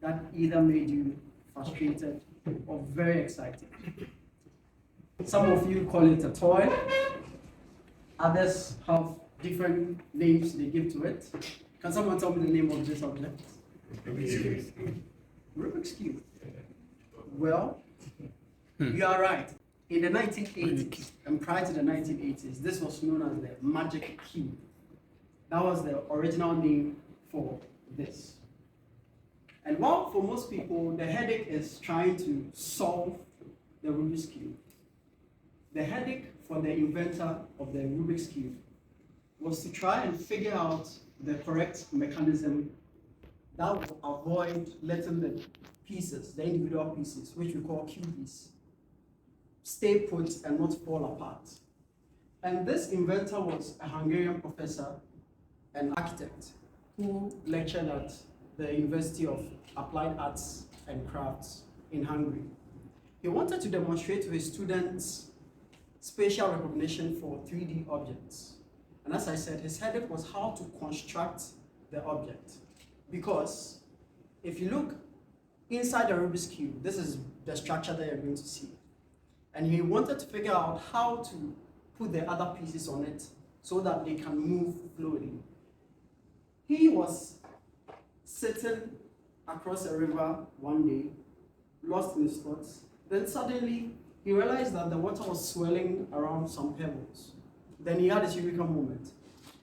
that either made you frustrated or very excited? Some of you call it a toy, others have different names they give to it. Can someone tell me the name of this object? Rubik's Cube. Well, you are right. In the 1980s, and prior to the 1980s, this was known as the Magic Cube. That was the original name for this. And while for most people, the headache is trying to solve the Rubik's Cube, the headache for the inventor of the Rubik's Cube was to try and figure out the correct mechanism that would avoid letting the pieces, the individual pieces, which we call cubies, stay put and not fall apart. And this inventor was a Hungarian professor and architect who lectured at the University of Applied Arts and Crafts in Hungary. He wanted to demonstrate to his students spatial recognition for 3D objects. And as I said, his headache was how to construct the object. Because if you look inside the Rubik's Cube, this is the structure that you're going to see. And he wanted to figure out how to put the other pieces on it so that they can move fluidly. He was sitting across a river one day, lost in his thoughts. Then suddenly, he realized that the water was swirling around some pebbles. Then he had this eureka moment.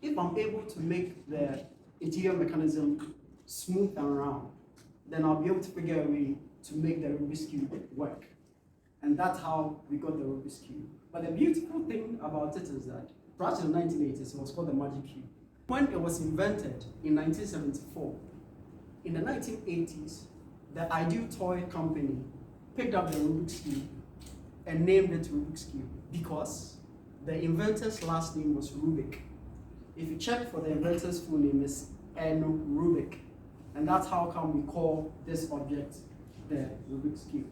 If I'm able to make the interior mechanism smooth and round, then I'll be able to figure a way to make the Rubik's Cube work. And that's how we got the Rubik's Cube. But the beautiful thing about it is that prior to the 1980s, it was called the Magic Cube. When it was invented in 1974, in the 1980s, the Ideal Toy Company picked up the Rubik's Cube and named it Rubik's Cube because the inventor's last name was Rubik. If you check for the inventor's full name, it's N. Rubik. And that's how come we call this object the Rubik's Cube.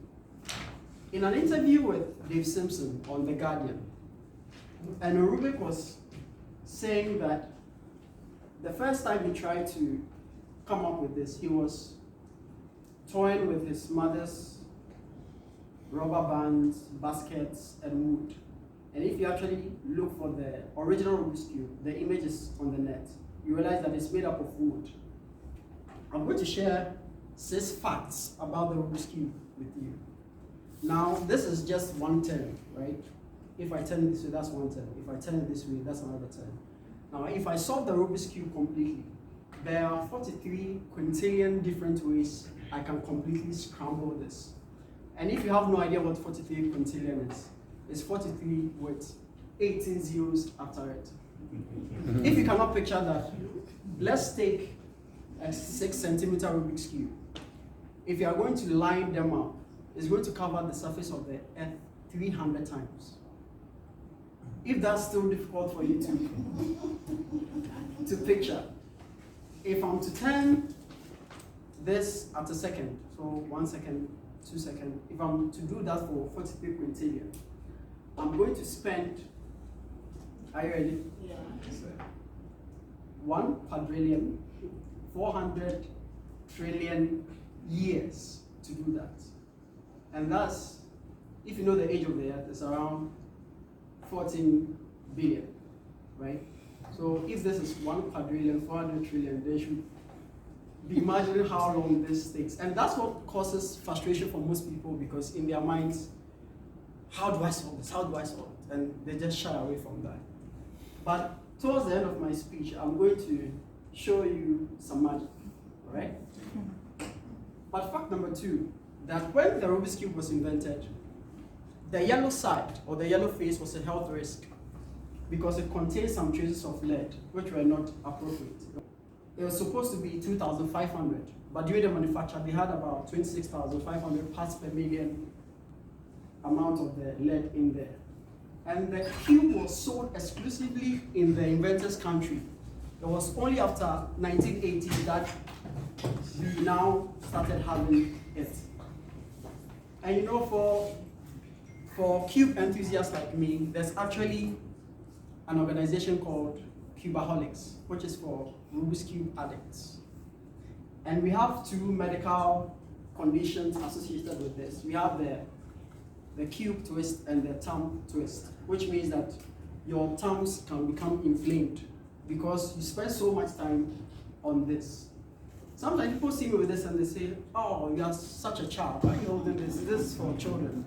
In an interview with Dave Simpson on The Guardian, N. Rubik was saying that the first time he tried to come up with this, he was toying with his mother's rubber bands, baskets, and wood. And if you actually look for the original Rubik's Cube, the image is on the net. You realize that it's made up of wood. I'm going to share 6 facts about the Rubik's Cube with you. Now, this is just one turn, right? If I turn it this way, that's one turn. If I turn it this way, that's another turn. Now, if I solve the Rubik's Cube completely, there are 43 quintillion different ways I can completely scramble this. And if you have no idea what 43 quintillion is, it's 43 with 18 zeros after it. If you cannot picture that, let's take a 6 centimeter Rubik's Cube. If you are going to line them up, it's going to cover the surface of the earth 300 times. If that's still difficult for you to picture, if I'm to turn this at a second, so 1 second, 2 seconds, if I'm to do that for 43 quintillion, I'm going to spend, are you ready? Yeah. 1 quadrillion, 400 trillion years to do that. And thus, if you know the age of the earth, it's around 14 billion, right? So if this is 1 quadrillion, 400 trillion, they should be imagining how long this takes. And that's what causes frustration for most people, because in their minds, how do I solve this? How do I solve it? And they just shy away from that. But towards the end of my speech, I'm going to show you some magic, all right? But fact number 2, that when the Rubik's Cube was invented, the yellow side, or the yellow face, was a health risk because it contained some traces of lead, which were not appropriate. It was supposed to be 2,500, but during the manufacture, they had about 26,500 parts per million amount of the lead in there. And the cube was sold exclusively in the inventor's country. It was only after 1980 that we now started having it. And you know, for cube enthusiasts like me, there's actually an organization called Cubaholics, which is for Rubik's Cube addicts. And we have two medical conditions associated with this. We have the cube twist and the thumb twist, which means that your thumbs can become inflamed because you spend so much time on this. Sometimes people see me with this and they say, oh, you are such a child. Why are you holding this? This is for children.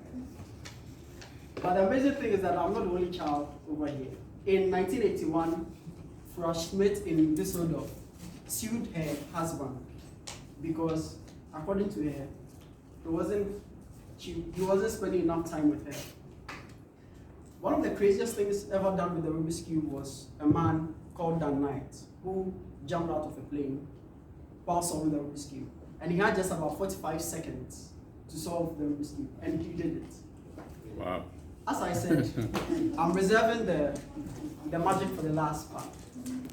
But the amazing thing is that I'm not the only child over here. In 1981, Frau Schmidt in Düsseldorf sued her husband because, according to her, he wasn't spending enough time with her. One of the craziest things ever done with the Rubik's Cube was a man called Dan Knight who jumped out of a plane while solving the Rubik's Cube. And he had just about 45 seconds to solve the Rubik's Cube, and he did it. Wow. As I said, I'm reserving the magic for the last part.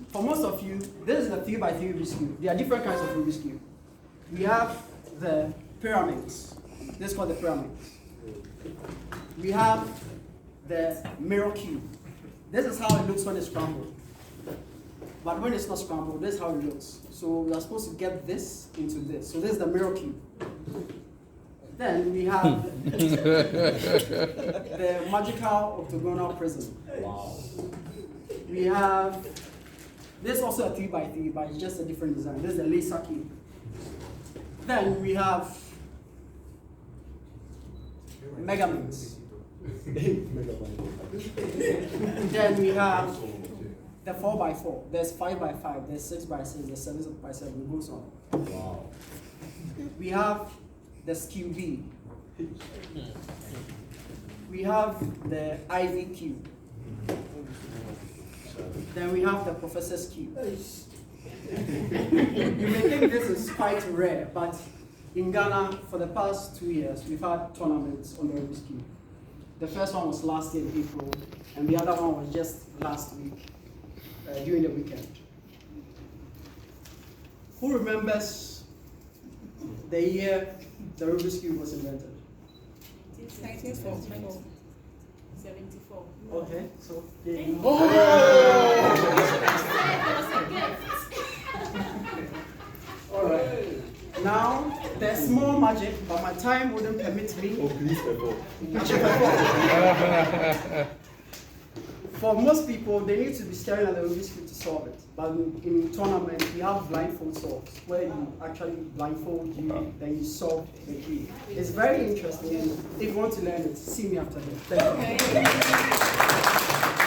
For most of you, this is the 3x3 Rubik's Cube. There are different kinds of Rubik's Cube. We have the pyramids. This is called the pyramids. We have the mirror cube. This is how it looks when it's scrambled. But when it's not scrambled, this is how it looks. So we are supposed to get this into this. So this is the mirror cube. Then we have the magical octagonal prism. Wow. We have this is also a 3x3, but it's just a different design. This is the laser cube. Then we have megamix. Then we have the 4x4. There's 5x5. There's 6x6. There's 7x7. It goes on. Wow. We have the SQV. We have the IV cube. Then we have the Professor's cube. You may think this is quite rare, but in Ghana, for the past 2 years, we've had tournaments on the Rubik's Cube. The first one was last year in April, and the other one was just last week, during the weekend. Who remembers the year the Rubik's Cube was invented? 1974. Okay, so there you It go. was a gift. All right. Now, there's more magic, but my time wouldn't permit me. Oh, please perform. For most people, they need to be staring at the Rubik's Cube to solve it. But in tournaments, we have blindfold solves, where you actually blindfold you, then you solve the cube. It's very interesting, and if you want to learn it, see me after this. Thank you.